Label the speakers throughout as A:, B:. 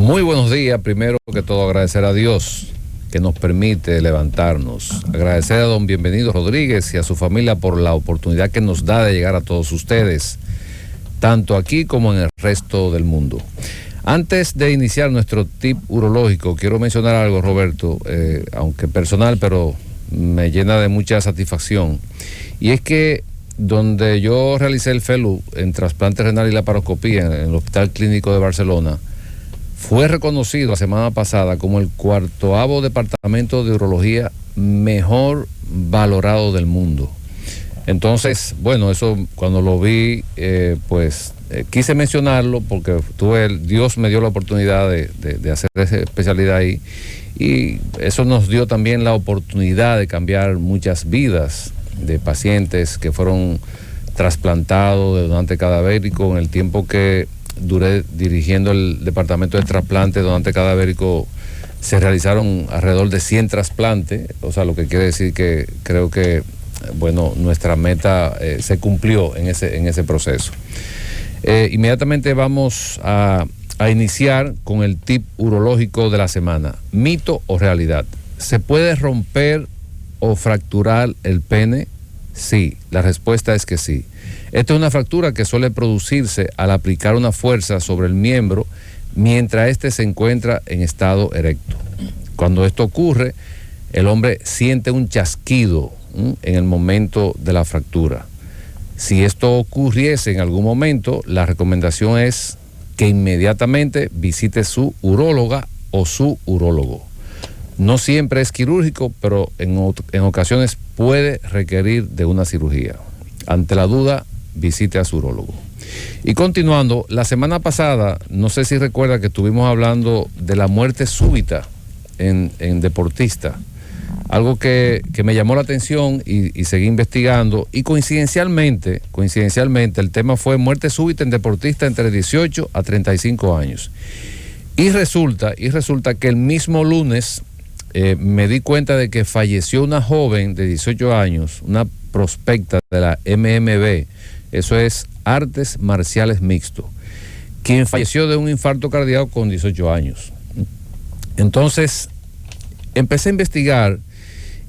A: Muy buenos días. Primero que todo, agradecer a Dios que nos permite levantarnos. Agradecer a don Bienvenido Rodríguez y a su familia por la oportunidad que nos da de llegar a todos ustedes, tanto aquí como en el resto del mundo. Antes de iniciar nuestro tip urológico, quiero mencionar algo, Roberto, aunque personal, pero me llena de mucha satisfacción. Y es que donde yo realicé el FELU en trasplante renal y laparoscopía en el Hospital Clínico de Barcelona, fue reconocido la semana pasada como el 40º departamento de urología mejor valorado del mundo. Entonces, bueno, eso cuando lo vi, quise mencionarlo porque Dios me dio la oportunidad de hacer esa especialidad ahí, y eso nos dio también la oportunidad de cambiar muchas vidas de pacientes que fueron trasplantados de donante cadavérico. En el tiempo que duré dirigiendo el departamento de trasplante de donante cadavérico, se realizaron alrededor de 100 trasplantes, o sea, lo que quiere decir que creo que, bueno, nuestra meta se cumplió en ese proceso. Inmediatamente vamos a iniciar con el tip urológico de la semana. ¿Mito o realidad? ¿Se puede romper o fracturar el pene? Sí, la respuesta es que sí. Esta es una fractura que suele producirse al aplicar una fuerza sobre el miembro mientras éste se encuentra en estado erecto. Cuando esto ocurre, el hombre siente un chasquido en el momento de la fractura. Si esto ocurriese en algún momento, la recomendación es que inmediatamente visite su uróloga o su urólogo. No siempre es quirúrgico, pero en ocasiones puede requerir de una cirugía. Ante la duda, visite a su urólogo. Y continuando, la semana pasada, no sé si recuerda que estuvimos hablando de la muerte súbita en deportistas. Algo que me llamó la atención y seguí investigando, y coincidencialmente el tema fue muerte súbita en deportistas entre 18 a 35 años. Y resulta que el mismo lunes me di cuenta de que falleció una joven de 18 años, una prospecta de la MMB, eso es Artes Marciales Mixto, quien falleció de un infarto cardíaco con 18 años. Entonces, empecé a investigar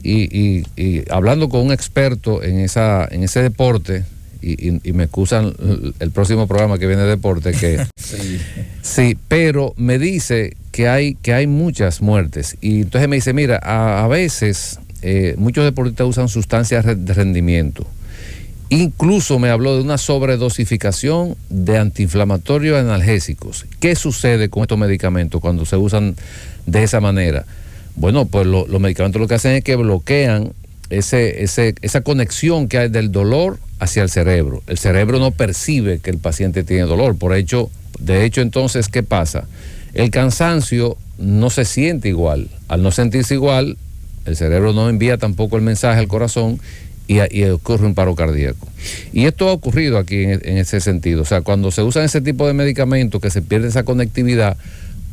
A: y hablando con un experto en ese deporte, y me excusan el próximo programa que viene de deporte, que sí, pero me dice que hay muchas muertes, y entonces me dice, mira, a veces muchos deportistas usan sustancias de rendimiento. Incluso me habló de una sobredosificación de antiinflamatorios analgésicos. ¿Qué sucede con estos medicamentos cuando se usan de esa manera? Bueno, pues los medicamentos lo que hacen es que bloquean esa conexión que hay del dolor hacia el cerebro. El cerebro no percibe que el paciente tiene dolor. De hecho, entonces, ¿qué pasa? El cansancio no se siente igual. Al no sentirse igual, el cerebro no envía tampoco el mensaje al corazón y ocurre un paro cardíaco. Y esto ha ocurrido aquí en ese sentido. O sea, cuando se usan ese tipo de medicamentos, que se pierde esa conectividad,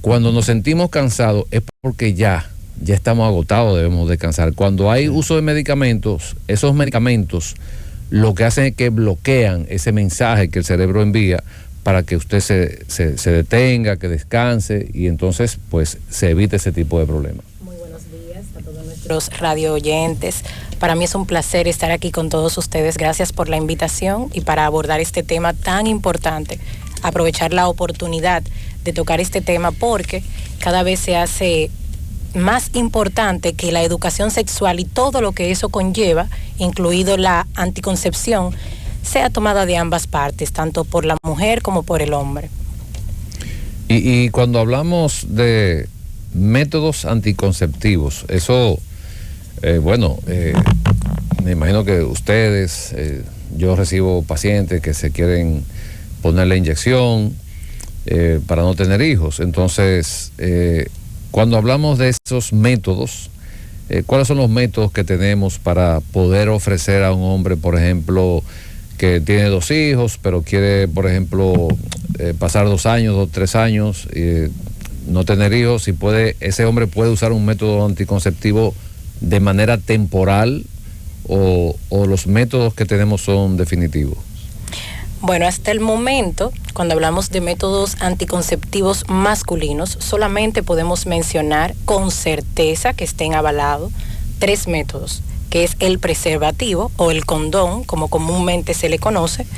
A: cuando nos sentimos cansados es porque ya estamos agotados, debemos descansar. Cuando hay uso de medicamentos, esos medicamentos lo que hacen es que bloquean ese mensaje que el cerebro envía para que usted se detenga, que descanse, y entonces pues se evite ese tipo de problemas.
B: Muy buenos días a todos nuestros radio oyentes. Para mí es un placer estar aquí con todos ustedes. Gracias por la invitación y para abordar este tema tan importante. Aprovechar la oportunidad de tocar este tema porque cada vez se hace más importante que la educación sexual y todo lo que eso conlleva, incluido la anticoncepción, sea tomada de ambas partes, tanto por la mujer como por el hombre.
A: Y cuando hablamos de métodos anticonceptivos, eso, me imagino que ustedes, yo recibo pacientes que se quieren poner la inyección para no tener hijos. Entonces, cuando hablamos de esos métodos, ¿cuáles son los métodos que tenemos para poder ofrecer a un hombre, por ejemplo, que tiene 2 hijos, pero quiere, por ejemplo, pasar 2 años, 3 años, no tener hijos, y ese hombre puede usar un método anticonceptivo de manera temporal, o los métodos que tenemos son definitivos?
B: Bueno, hasta el momento, cuando hablamos de métodos anticonceptivos masculinos, solamente podemos mencionar con certeza que estén avalados 3 métodos, que es el preservativo o el condón, como comúnmente se le conoce.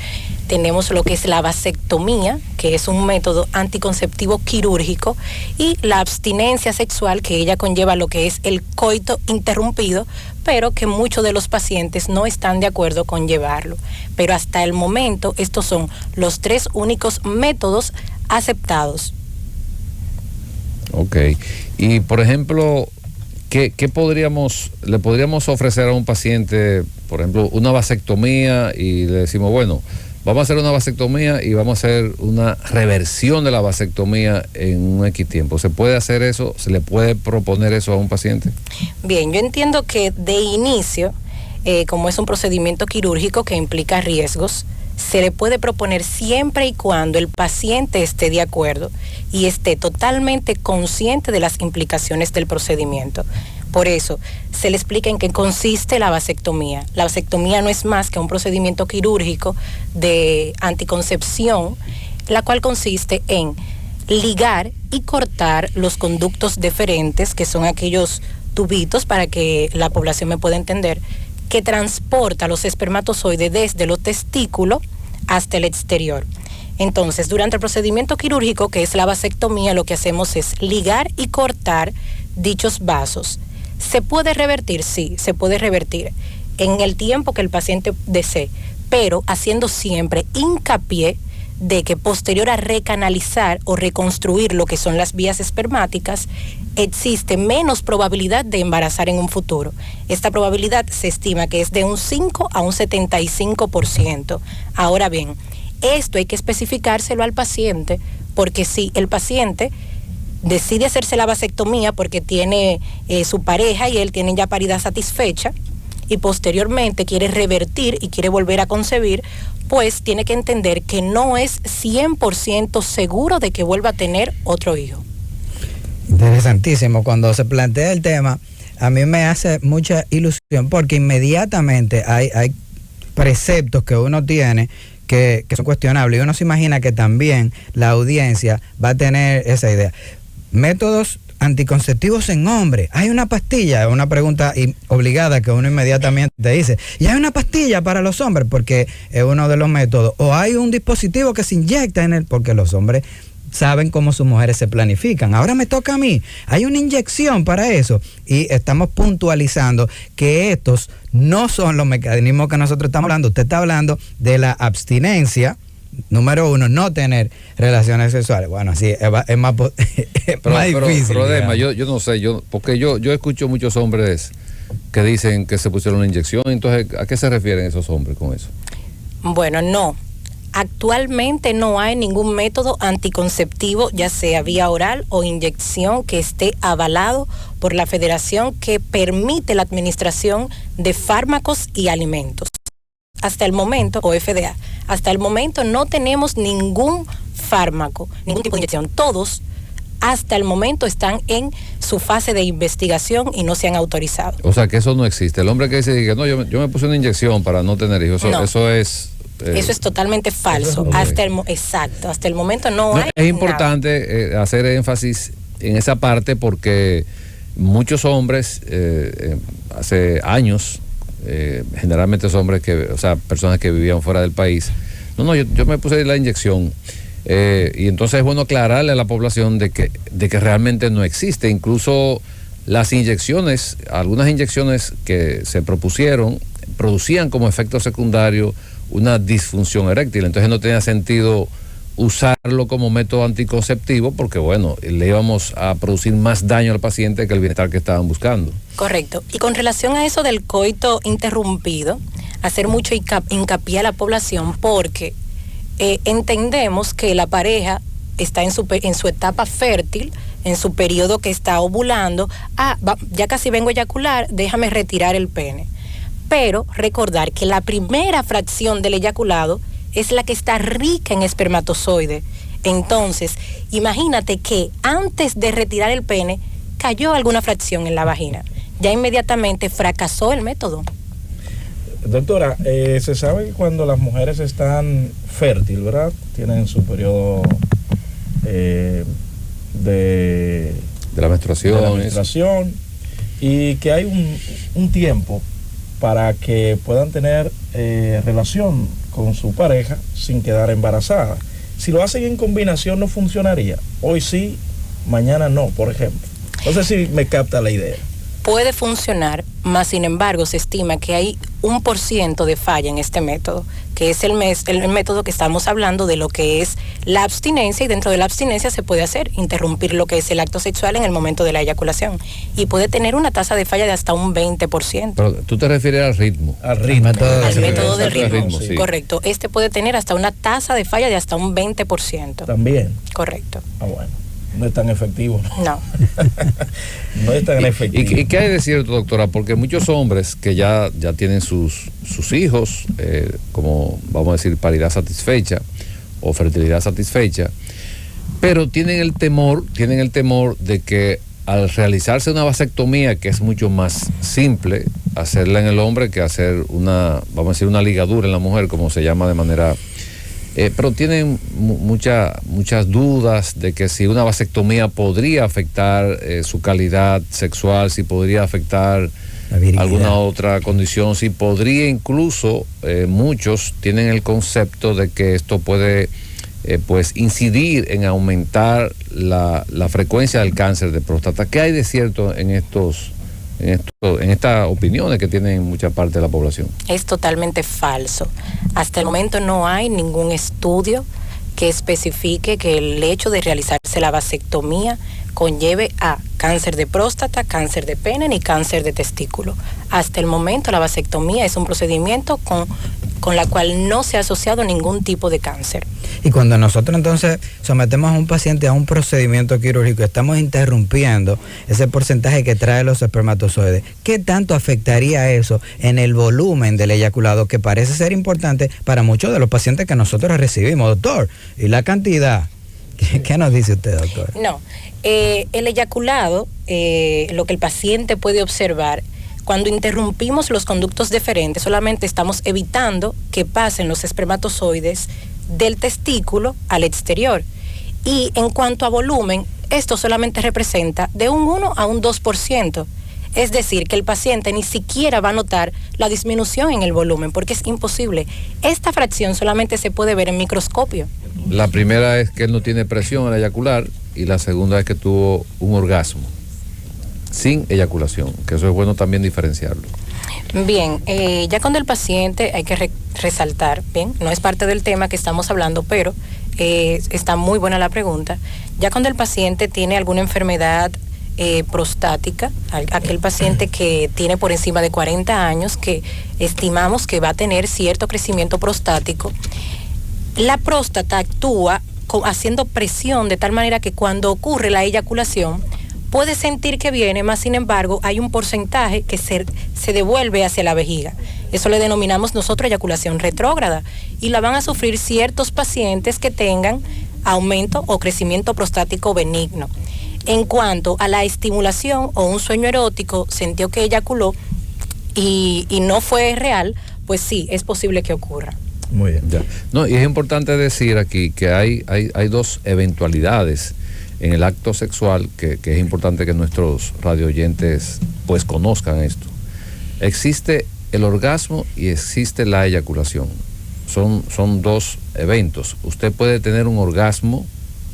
B: Tenemos lo que es la vasectomía, que es un método anticonceptivo quirúrgico, y la abstinencia sexual, que ella conlleva lo que es el coito interrumpido, pero que muchos de los pacientes no están de acuerdo con llevarlo. Pero hasta el momento estos son los 3 únicos métodos aceptados.
A: Ok. Y por ejemplo, ¿qué le podríamos ofrecer a un paciente, por ejemplo, una vasectomía, y le decimos, bueno, vamos a hacer una vasectomía y vamos a hacer una reversión de la vasectomía en un X tiempo? ¿Se puede hacer eso? ¿Se le puede proponer eso a un paciente?
B: Bien, yo entiendo que de inicio, como es un procedimiento quirúrgico que implica riesgos, se le puede proponer siempre y cuando el paciente esté de acuerdo y esté totalmente consciente de las implicaciones del procedimiento. Por eso, se le explica en qué consiste la vasectomía. La vasectomía no es más que un procedimiento quirúrgico de anticoncepción, la cual consiste en ligar y cortar los conductos deferentes, que son aquellos tubitos, para que la población me pueda entender, que transporta los espermatozoides desde los testículos hasta el exterior. Entonces, durante el procedimiento quirúrgico, que es la vasectomía, lo que hacemos es ligar y cortar dichos vasos. ¿Se puede revertir? Sí, se puede revertir en el tiempo que el paciente desee, pero haciendo siempre hincapié de que posterior a recanalizar o reconstruir lo que son las vías espermáticas, existe menos probabilidad de embarazar en un futuro. Esta probabilidad se estima que es de un 5 a un 75%. Ahora bien, esto hay que especificárselo al paciente, porque si el paciente decide hacerse la vasectomía porque tiene su pareja y él tiene ya paridad satisfecha, y posteriormente quiere revertir y quiere volver a concebir, pues tiene que entender que no es 100% seguro de que vuelva a tener otro hijo.
C: Interesantísimo. Cuando se plantea el tema, a mí me hace mucha ilusión, porque inmediatamente hay preceptos que uno tiene que son cuestionables, y uno se imagina que también la audiencia va a tener esa idea. Métodos anticonceptivos en hombres. ¿Hay una pastilla? Una pregunta obligada que uno inmediatamente dice. ¿Y hay una pastilla para los hombres? Porque es uno de los métodos. ¿O hay un dispositivo que se inyecta en él? Porque los hombres saben cómo sus mujeres se planifican. Ahora me toca a mí. Hay una inyección para eso. Y estamos puntualizando que estos no son los mecanismos que nosotros estamos hablando. Usted está hablando de la abstinencia. Número 1, no tener relaciones sexuales. Bueno, sí, es más difícil.
A: Pero Dema, yo no sé, porque yo escucho muchos hombres que dicen que se pusieron una inyección. Entonces, ¿a qué se refieren esos hombres con eso?
B: Bueno, no. Actualmente no hay ningún método anticonceptivo, ya sea vía oral o inyección, que esté avalado por la Federación que permite la administración de fármacos y alimentos. Hasta el momento, o FDA, hasta el momento no tenemos ningún fármaco, ningún tipo de inyección. Todos, hasta el momento, están en su fase de investigación y no se han autorizado.
A: O sea, que eso no existe. El hombre que dice que no, yo me puse una inyección para no tener hijos, eso es...
B: eso es totalmente falso. Exacto, hasta el momento no hay.
A: Es importante hacer énfasis en esa parte, porque muchos hombres hace años, generalmente son hombres personas que vivían fuera del país, yo me puse la inyección, y entonces es bueno aclararle a la población de que realmente no existe. Incluso las inyecciones, algunas inyecciones que se propusieron, producían como efecto secundario una disfunción eréctil. Entonces no tenía sentido usarlo como método anticonceptivo, porque bueno, le íbamos a producir más daño al paciente que el bienestar que estaban buscando.
B: Correcto. Y con relación a eso del coito interrumpido, hacer mucho hincapié a la población, porque entendemos que la pareja está en su etapa fértil, en su periodo que está ovulando. Ya casi vengo a eyacular, déjame retirar el pene. Pero recordar que la primera fracción del eyaculado es la que está rica en espermatozoide. Entonces, imagínate que antes de retirar el pene, cayó alguna fracción en la vagina. Ya inmediatamente fracasó el método.
D: Doctora, se sabe que cuando las mujeres están fértiles, ¿verdad? Tienen su periodo de
A: la
D: menstruación, y que hay un tiempo para que puedan tener relación con su pareja sin quedar embarazada. Si lo hacen en combinación no funcionaría. Hoy sí, mañana no, por ejemplo. No sé si me capta la idea.
B: Puede funcionar, más sin embargo se estima que hay 1% de falla en este método, que es el método que estamos hablando de lo que es la abstinencia, y dentro de la abstinencia se puede hacer, interrumpir lo que es el acto sexual en el momento de la eyaculación, y puede tener una tasa de falla de hasta un 20%.
A: Pero tú te refieres al ritmo.
B: Al método del ritmo, sí. Correcto. Este puede tener hasta una tasa de falla de hasta un 20%.
D: También.
B: Correcto.
D: Ah, bueno. No es tan efectivo.
B: No.
D: No es tan efectivo.
A: ¿Y qué hay de cierto, doctora? Porque muchos hombres que ya tienen sus hijos, como vamos a decir, paridad satisfecha o fertilidad satisfecha, pero tienen el temor de que al realizarse una vasectomía, que es mucho más simple hacerla en el hombre que hacer vamos a decir, una ligadura en la mujer, como se llama de manera... pero tienen muchas dudas de que si una vasectomía podría afectar su calidad sexual, si podría afectar alguna otra condición, si podría incluso, muchos tienen el concepto de que esto puede pues incidir en aumentar la frecuencia del cáncer de próstata. ¿Qué hay de cierto en estas opiniones que tienen mucha parte de la población?
B: Es totalmente falso. Hasta el momento no hay ningún estudio que especifique que el hecho de realizarse la vasectomía conlleve a cáncer de próstata, cáncer de pene ni cáncer de testículo. Hasta el momento la vasectomía es un procedimiento con la cual no se ha asociado ningún tipo de cáncer.
C: Y cuando nosotros entonces sometemos a un paciente a un procedimiento quirúrgico, estamos interrumpiendo ese porcentaje que trae los espermatozoides. ¿Qué tanto afectaría eso en el volumen del eyaculado, que parece ser importante para muchos de los pacientes que nosotros recibimos, doctor? ¿Y la cantidad? ¿Qué nos dice usted, doctor?
B: No, el eyaculado, lo que el paciente puede observar, cuando interrumpimos los conductos deferentes, solamente estamos evitando que pasen los espermatozoides del testículo al exterior. Y en cuanto a volumen, esto solamente representa de un 1 a un 2%. Es decir, que el paciente ni siquiera va a notar la disminución en el volumen, porque es imposible. Esta fracción solamente se puede ver en microscopio.
A: La primera es que él no tiene presión al eyacular, y la segunda es que tuvo un orgasmo sin eyaculación, que eso es bueno también diferenciarlo.
B: Bien, ya cuando el paciente, hay que resaltar, bien, no es parte del tema que estamos hablando, pero está muy buena la pregunta. Ya cuando el paciente tiene alguna enfermedad prostática, aquel paciente que tiene por encima de 40 años, que estimamos que va a tener cierto crecimiento prostático, la próstata actúa haciendo presión de tal manera que cuando ocurre la eyaculación, puede sentir que viene, más sin embargo, hay un porcentaje que se devuelve hacia la vejiga. Eso le denominamos nosotros eyaculación retrógrada, y la van a sufrir ciertos pacientes que tengan aumento o crecimiento prostático benigno. En cuanto a la estimulación o un sueño erótico, sintió que eyaculó y no fue real, pues sí, es posible que ocurra.
A: Muy bien. Ya. No, y es importante decir aquí que hay dos eventualidades en el acto sexual que es importante que nuestros radioyentes pues conozcan esto. Existe el orgasmo y existe la eyaculación. Son dos eventos. Usted puede tener un orgasmo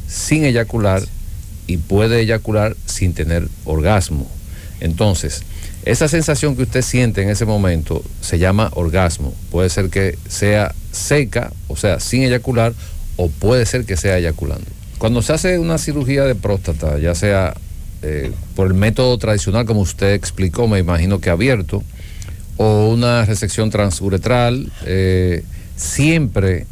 A: sin eyacular y puede eyacular sin tener orgasmo. Entonces, esa sensación que usted siente en ese momento se llama orgasmo. Puede ser que sea seca, o sea, sin eyacular, o puede ser que sea eyaculando. Cuando se hace una cirugía de próstata, ya sea por el método tradicional, como usted explicó, me imagino que abierto, o una resección transuretral, siempre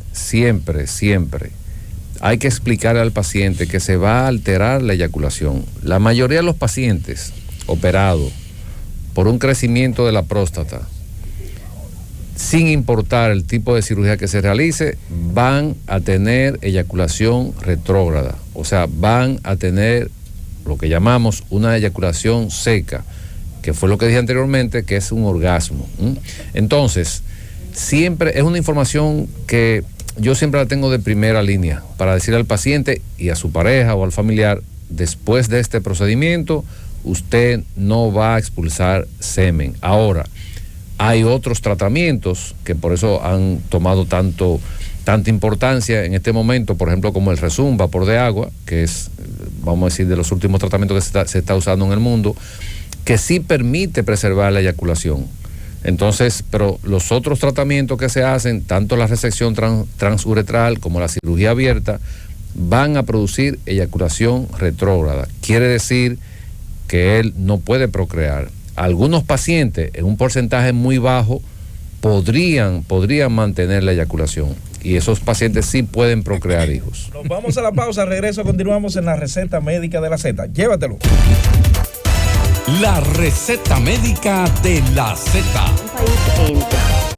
A: hay que explicarle al paciente que se va a alterar la eyaculación. La mayoría de los pacientes operados por un crecimiento de la próstata, sin importar el tipo de cirugía que se realice, van a tener eyaculación retrógrada, o sea, van a tener lo que llamamos una eyaculación seca. que fue lo que dije anteriormente, que es un orgasmo. Entonces, siempre es una información que yo siempre la tengo de primera línea para decir al paciente y a su pareja o al familiar: después de este procedimiento, usted no va a expulsar semen. Ahora, hay otros tratamientos que por eso han tomado tanta importancia en este momento, por ejemplo, como el Rezum, vapor de agua, que es, vamos a decir, de los últimos tratamientos que se está usando en el mundo, que sí permite preservar la eyaculación. Entonces, pero los otros tratamientos que se hacen, tanto la resección transuretral como la cirugía abierta, van a producir eyaculación retrógrada. Quiere decir que él no puede procrear. Algunos pacientes, en un porcentaje muy bajo, podrían mantener la eyaculación. Y esos pacientes sí pueden procrear hijos.
D: Nos vamos a la pausa, regreso, continuamos en la receta médica de la Z. Llévatelo.
E: La receta médica de la Z.
F: Un país entra